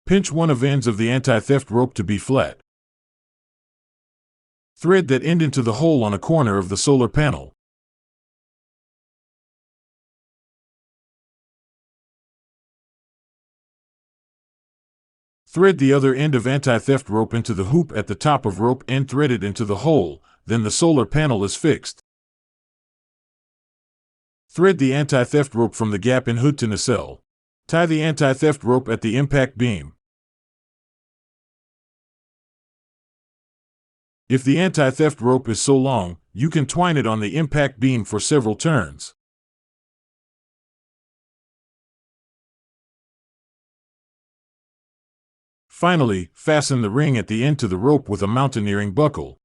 Pinch one of ends of the anti-theft rope to be flat. Thread that end into the hole on a corner of the solar panel. Thread the other end of anti-theft rope into the hoop at the top of rope end threaded into the hole, then the solar panel is fixed. Thread the anti-theft rope from the gap in hood to nacelle. Tie the anti-theft rope at the impact beam. If the anti-theft rope is so long, you can twine it on the impact beam for several turns. Finally, fasten the ring at the end to the rope with a mountaineering buckle.